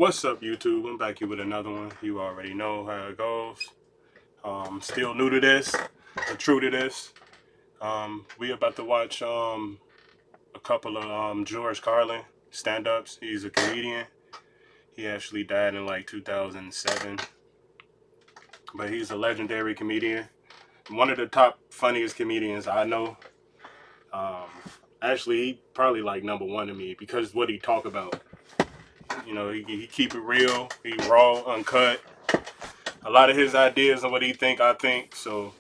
What's up, YouTube? I'm back here with another one. You already know how it goes. Still new to this, or true to this. We about to watch a couple of George Carlin stand-ups. He's a comedian. He actually died in like 2007, but he's a legendary comedian. One of the top funniest comedians I know. Um, Actually, he probably like number one to me because what he talk about. You know, he keep it real. He raw, uncut. A lot of his ideas and what he think, I think. So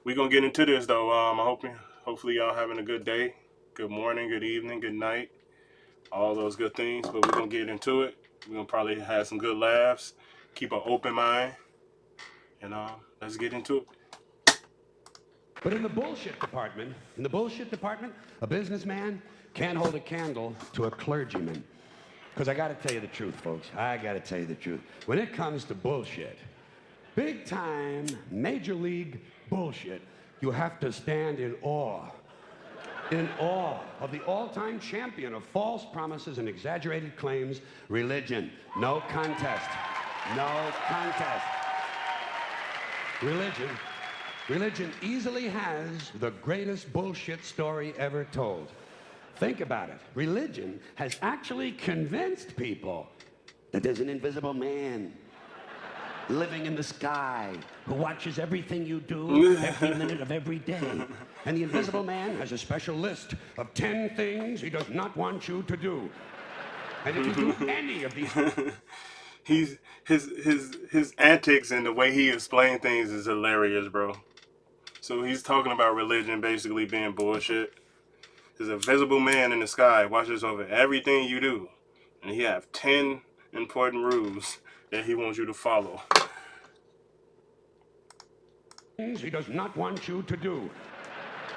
we gonna get into this though. Hopefully y'all having a good day, good morning, good evening, good night, all those good things. But we're gonna get into it. We're gonna probably have some good laughs. Keep an open mind, and let's get into it. But in the bullshit department, a businessman can't hold a candle to a clergyman. Because I got to tell you the truth, folks. I got to tell you the truth. When it comes to bullshit, big time, major league bullshit, you have to stand in awe. In awe of the all-time champion of false promises and exaggerated claims, religion. No contest. No contest. Religion easily has the greatest bullshit story ever told. Think about it. Religion has actually convinced people that there's an invisible man living in the sky who watches everything you do every minute of every day. And the invisible man has a special list of 10 things he does not want you to do. And if you do any of these... His antics and the way he explains things is hilarious, bro. So he's talking about religion basically being bullshit. There's a visible man in the sky watches over everything you do. And he have 10 important rules that he wants you to follow. Things he does not want you to do.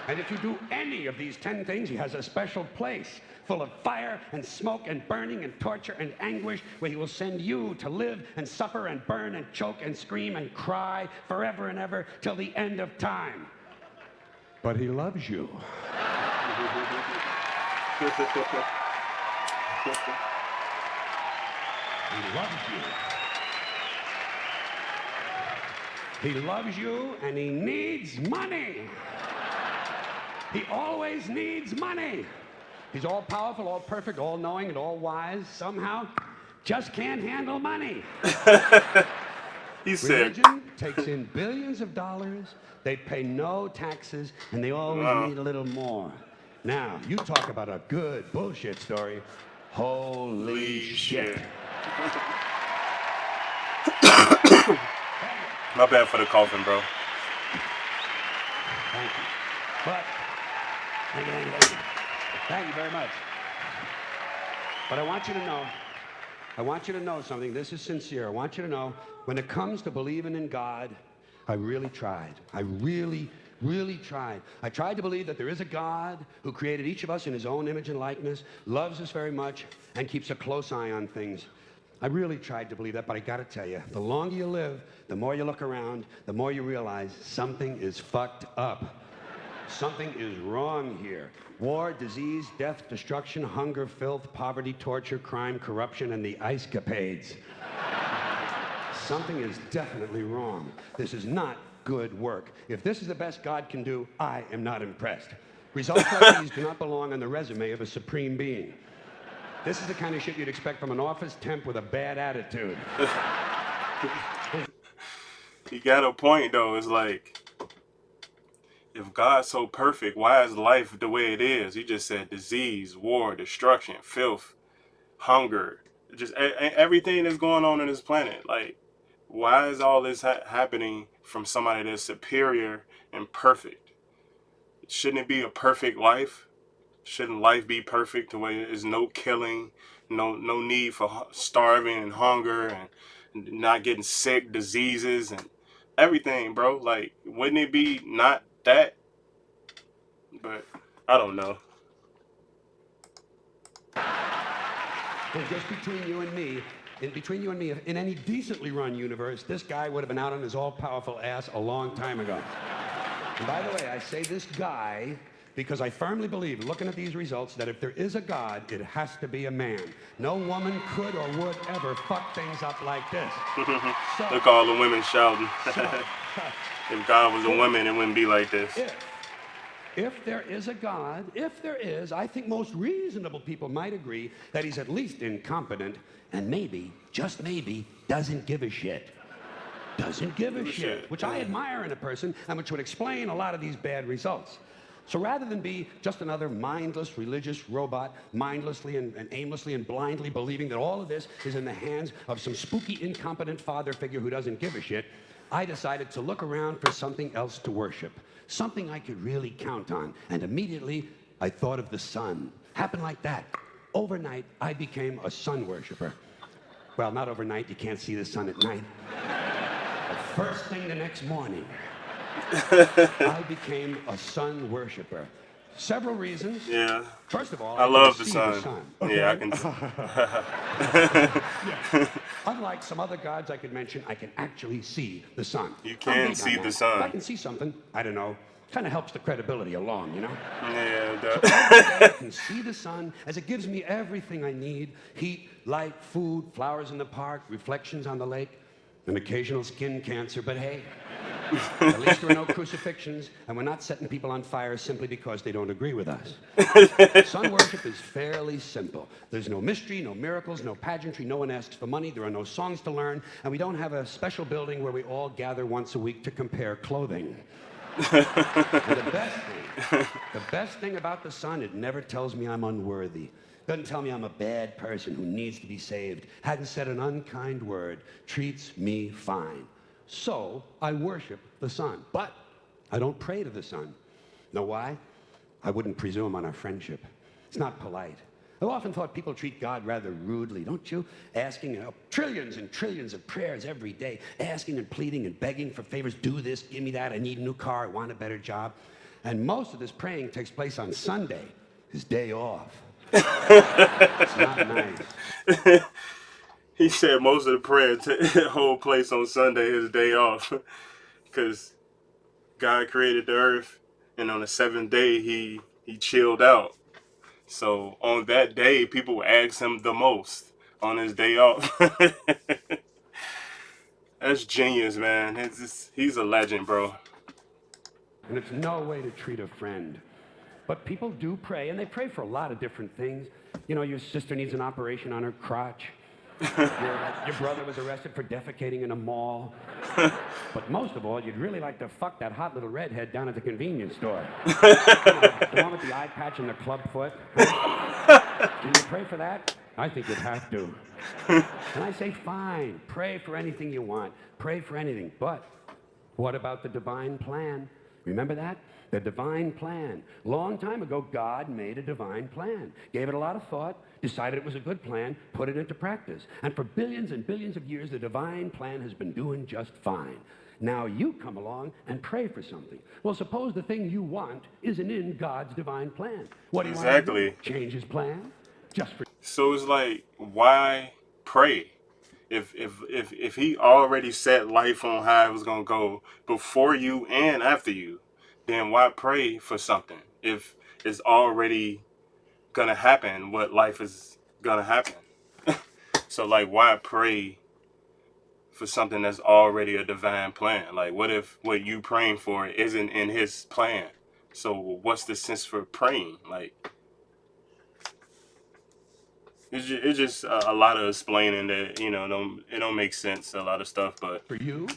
And if you do any of these 10 things, he has a special place full of fire and smoke and burning and torture and anguish where he will send you to live and suffer and burn and choke and scream and cry forever and ever till the end of time. But he loves you. He loves you. He loves you and he needs money. He always needs money. He's all powerful, all perfect, all knowing, and all wise. Somehow, just can't handle money. He said, religion takes in billions of dollars. They pay no taxes, and they always need a little more. Now, you talk about a good bullshit story. Holy shit. My bad for the coughing, bro. Thank you. But, thank you very much. But I want you to know something. This is sincere. I want you to know, when it comes to believing in God, I really tried. I really tried. I tried to believe that there is a God who created each of us in his own image and likeness, loves us very much, and keeps a close eye on things. I really tried to believe that, but I gotta tell you, the longer you live, the more you look around, the more you realize something is fucked up. Something is wrong here. War, disease, death, destruction, hunger, filth, poverty, torture, crime, corruption, and the ice capades. Something is definitely wrong. This is not good work. If this is the best God can do, I am not impressed. Results like these do not belong on the resume of a supreme being. This is the kind of shit you'd expect from an office temp with a bad attitude. He got a point, though. It's like, if God's so perfect, why is life the way it is? He just said disease, war, destruction, filth, hunger, just everything that's going on in this planet. Like, why is all this happening from somebody that's superior and perfect? Shouldn't it be a perfect life? Shouldn't life be perfect the way there's no killing, no need for starving and hunger and not getting sick, diseases and everything, bro? Like, wouldn't it be not that? But I don't know. And just between you and me, in any decently run universe, this guy would have been out on his all-powerful ass a long time ago. And by the way, I say this guy because I firmly believe, looking at these results, that if there is a God, it has to be a man. No woman could or would ever fuck things up like this. So, Look, all the women shouting. so, If God was a woman, it wouldn't be like this. if there is a God, if there is, I think most reasonable people might agree that he's at least incompetent and maybe, just maybe, doesn't give a shit. Doesn't give a shit, which I admire in a person and which would explain a lot of these bad results. So rather than be just another mindless religious robot, mindlessly and aimlessly and blindly believing that all of this is in the hands of some spooky, incompetent father figure who doesn't give a shit, I decided to look around for something else to worship, something I could really count on. And immediately, I thought of the sun. Happened like that. Overnight, I became a sun worshiper. Well, not overnight. You can't see the sun at night. The first thing the next morning, I became a sun worshiper. Several reasons. Yeah. First of all, I love the see sun. Okay? Yeah, I can. Yes. Unlike some other gods I could mention, I can actually see the sun. You can see the sun. If I can see something, I don't know, kind of helps the credibility along, you know? Yeah, So every day I can see the sun as it gives me everything I need: heat, light, food, flowers in the park, reflections on the lake, an occasional skin cancer, but hey, at least there are no crucifixions, and we're not setting people on fire simply because they don't agree with us. Sun worship is fairly simple. There's no mystery, no miracles, no pageantry, no one asks for money, there are no songs to learn, and we don't have a special building where we all gather once a week to compare clothing. And the best thing about the sun, it never tells me I'm unworthy. Doesn't tell me I'm a bad person who needs to be saved. Hadn't said an unkind word. Treats me fine. So I worship the sun. But I don't pray to the sun. Know why? I wouldn't presume on our friendship. It's not polite. I've often thought people treat God rather rudely, don't you? Asking trillions and trillions of prayers every day, asking and pleading and begging for favors. Do this, give me that, I need a new car, I want a better job. And most of this praying takes place on Sunday, his day off. It's not nice. He said most of the prayer the whole place on Sunday is day off, because God created the earth, and on the seventh day he chilled out. So on that day, people will ask him the most on his day off. That's genius, man. He's a legend, bro. And it's no way to treat a friend. But people do pray, and they pray for a lot of different things. You know, your sister needs an operation on her crotch. Your brother was arrested for defecating in a mall. But most of all, you'd really like to fuck that hot little redhead down at the convenience store. You know, the one with the eye patch and the club foot. Can you pray for that? I think you'd have to. And I say, fine, pray for anything you want. Pray for anything. But what about the divine plan? Remember that? The divine plan. Long time ago, God made a divine plan. Gave it a lot of thought, decided it was a good plan, put it into practice. And for billions and billions of years, the divine plan has been doing just fine. Now you come along and pray for something. Well, suppose the thing you want isn't in God's divine plan. What do you want to do? Change his plan? Just for... So it's like, why pray? If he already set life on how it was gonna go before you and after you, then why pray for something if it's already gonna happen what life is gonna happen? So like, why pray for something that's already a divine plan? Like, what if what you praying for isn't in his plan? So what's the sense for praying? Like, it's just a lot of explaining that, you know, it don't make sense, a lot of stuff. But For you?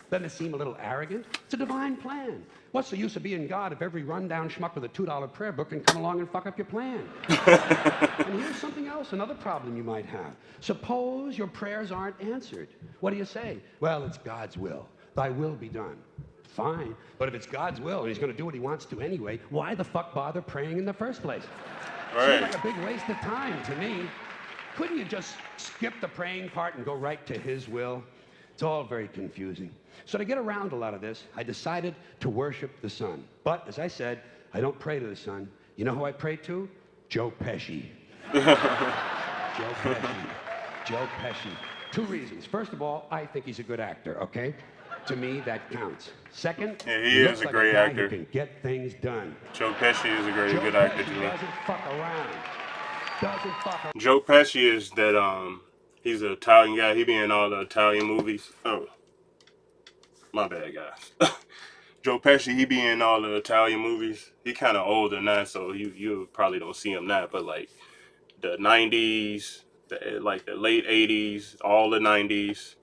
Doesn't it seem a little arrogant? It's a divine plan. What's the use of being God if every rundown schmuck with a $2 prayer book can come along and fuck up your plan? And here's something else, another problem you might have. Suppose your prayers aren't answered. What do you say? Well, it's God's will. Thy will be done. Fine, but if it's God's will and he's going to do what he wants to anyway, why the fuck bother praying in the first place? Right. Seems like a big waste of time to me. Couldn't you just skip the praying part and go right to his will? It's all very confusing. So to get around a lot of this, I decided to worship the sun. But, as I said, I don't pray to the sun. You know who I pray to? Joe Pesci. Joe Pesci. Joe Pesci. Two reasons. First of all, I think he's a good actor, okay? To me, that counts. Second, Yeah, he he is looks a like great a guy who actor. can get things done. Joe Pesci is a Joe good actor to Pesci me. doesn't fuck around. Doesn't fuck around. Joe Pesci is that he's an Italian guy. He be in all the Italian movies. Oh, my bad, guys. Joe Pesci, he be in all the Italian movies. He kind of older now, so you probably don't see him now. But like the '90s, like the late '80s, all the '90s,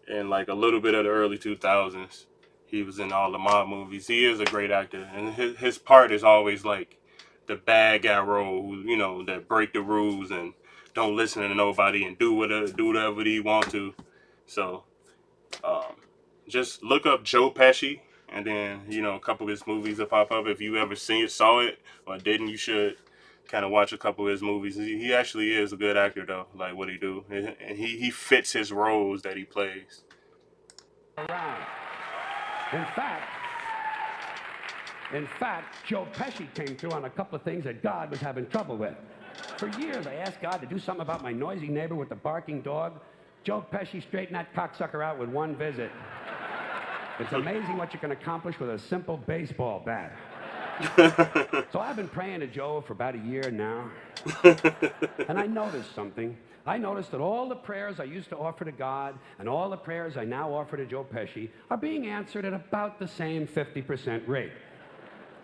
and like a little bit of the early 2000s, he was in all the mob movies. He is a great actor, and his part is always like the bad guy role, you know, that break the rules and don't listen to nobody and do whatever he want to. So um, just look up Joe Pesci, and then you know a couple of his movies will pop up. If you ever saw it or didn't, you should kind of watch a couple of his movies. He actually is a good actor though, like what he do, and he fits his roles that he plays. Around. In fact, Joe Pesci came through on a couple of things that God was having trouble with. For years, I asked God to do something about my noisy neighbor with the barking dog. Joe Pesci straightened that cocksucker out with one visit. It's amazing what you can accomplish with a simple baseball bat. So I've been praying to Joe for about a year now. And I noticed something. I noticed that all the prayers I used to offer to God and all the prayers I now offer to Joe Pesci are being answered at about the same 50% rate.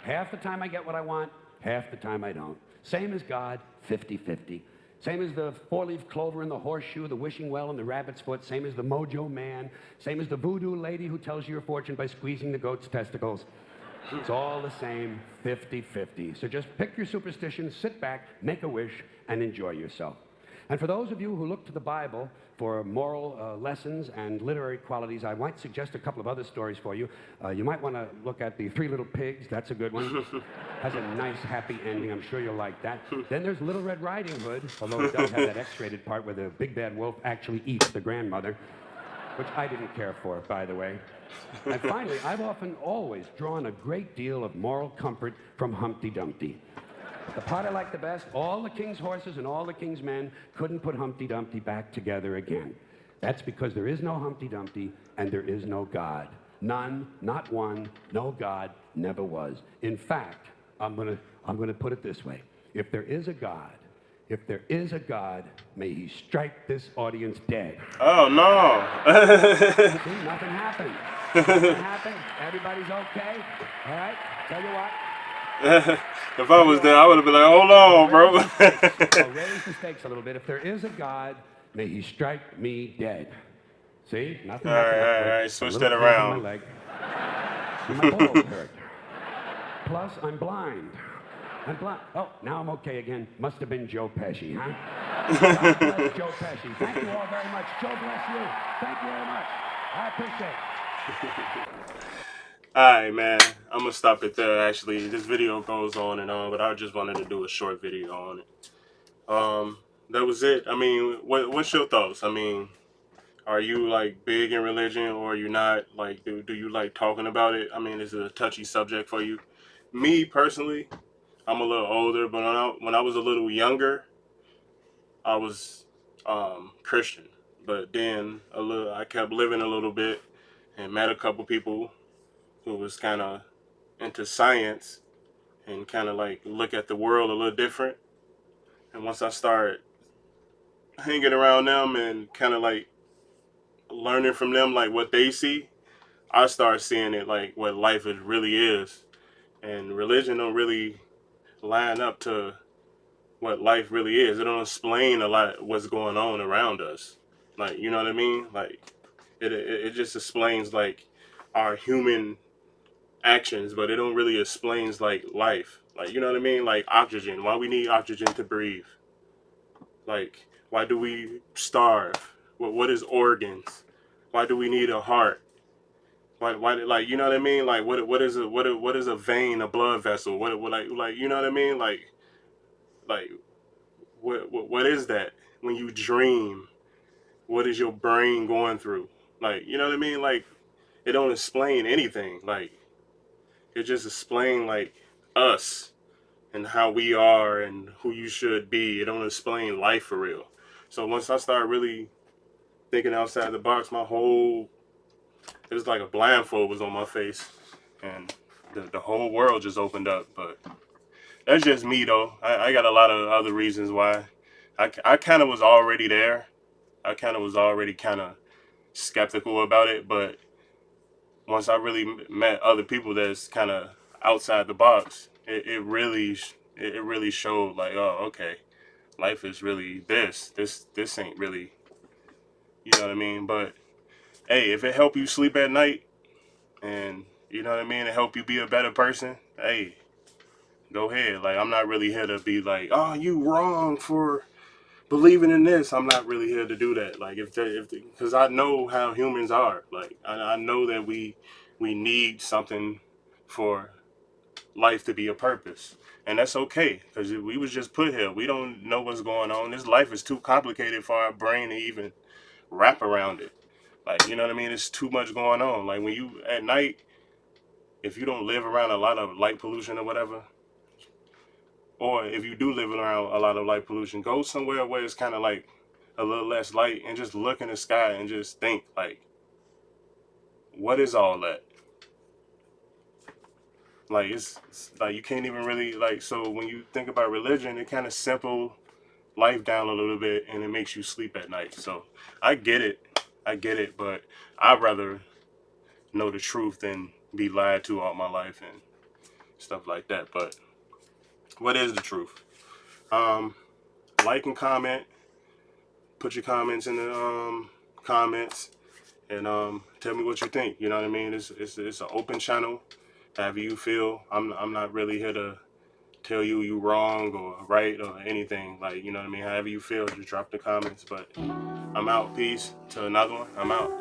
Half the time I get what I want, half the time I don't. Same as God, 50-50. Same as the four-leaf clover and the horseshoe, the wishing well and the rabbit's foot. Same as the mojo man. Same as the voodoo lady who tells you your fortune by squeezing the goat's testicles. It's all the same, 50-50. So just pick your superstition, sit back, make a wish, and enjoy yourself. And for those of you who look to the Bible for moral lessons and literary qualities, I might suggest a couple of other stories for you. You might want to look at The Three Little Pigs. That's a good one. Has a nice, happy ending. I'm sure you'll like that. Then there's Little Red Riding Hood, although it does have that X-rated part where the big bad wolf actually eats the grandmother, which I didn't care for, by the way. And finally, I've always drawn a great deal of moral comfort from Humpty Dumpty. The part I like the best, all the king's horses and all the king's men couldn't put Humpty Dumpty back together again. That's because there is no Humpty Dumpty and there is no God. None, not one, no God, never was. In fact, I'm gonna put it this way. If there is a God, may he strike this audience dead. Oh no! See, nothing happened. Nothing happened. Everybody's okay. All right, tell you what. If I was there, I would have been like, hold on, bro. I'll raise the stakes a little bit. If there is a God, may he strike me dead. See? Nothing happened. All right. Switch that around. My leg. And my balls hurt. Plus, I'm blind. Oh, now I'm okay again. Must have been Joe Pesci, huh? God bless Joe Pesci. Thank you all very much. Joe bless you. Thank you very much. I appreciate it. Alright, man. I'm gonna stop it there. Actually, this video goes on and on, but I just wanted to do a short video on it. That was it. I mean, what's your thoughts? I mean, are you like big in religion, or are you not? Like, do you like talking about it? I mean, is it a touchy subject for you? Me personally, I'm a little older, but when I was a little younger, I was Christian. But then I kept living a little bit and met a couple people who was kind of into science and kind of like look at the world a little different. And once I started hanging around them and kind of like learning from them like what they see, I started seeing it like what life really is. And religion don't really line up to what life really is. It don't explain a lot what's going on around us. Like, you know what I mean? Like it just explains like our human actions, but it don't really explains like life. Like, you know what I mean? Like oxygen. Why we need oxygen to breathe? Like, why do we starve? What is organs? Why do we need a heart? Why like, you know what I mean? Like what is a vein, a blood vessel? What like you know what I mean? Like what is that? When you dream, what is your brain going through? Like, you know what I mean? Like, it don't explain anything. Like, it just explain like us and how we are and who you should be. It don't explain life for real. So once I start really thinking outside the box, it's like a blindfold was on my face, and the whole world just opened up. But that's just me though. I got a lot of other reasons why. I kind of was already there. I kind of was already kind of skeptical about it, but once I really met other people that's kind of outside the box, it really showed like, oh, okay, life is really this ain't really, you know what I mean. But hey, if it help you sleep at night, and you know what I mean, it help you be a better person, hey, go ahead. Like, I'm not really here to be like, oh, you wrong for believing in this. I'm not really here to do that. Like, because I know how humans are. Like, I know that we need something for life to be a purpose, and that's okay. Because we was just put here. We don't know what's going on. This life is too complicated for our brain to even wrap around it. Like, you know what I mean? It's too much going on. Like, when you at night, if you don't live around a lot of light pollution or whatever, or if you do live around a lot of light pollution, go somewhere where it's kind of like a little less light and just look in the sky and just think like, what is all that? Like, it's like you can't even really like. So when you think about religion, it kind of simple life down a little bit and it makes you sleep at night. So I get it, but I'd rather know the truth than be lied to all my life and stuff like that. But what is the truth? Um, like and comment. Put your comments in the comments, and tell me what you think. You know what I mean? It's an open channel. However you feel. I'm not really here to tell you you wrong or right or anything. Like, you know what I mean? However you feel, just drop the comments. But I'm out. Peace. To another one. I'm out.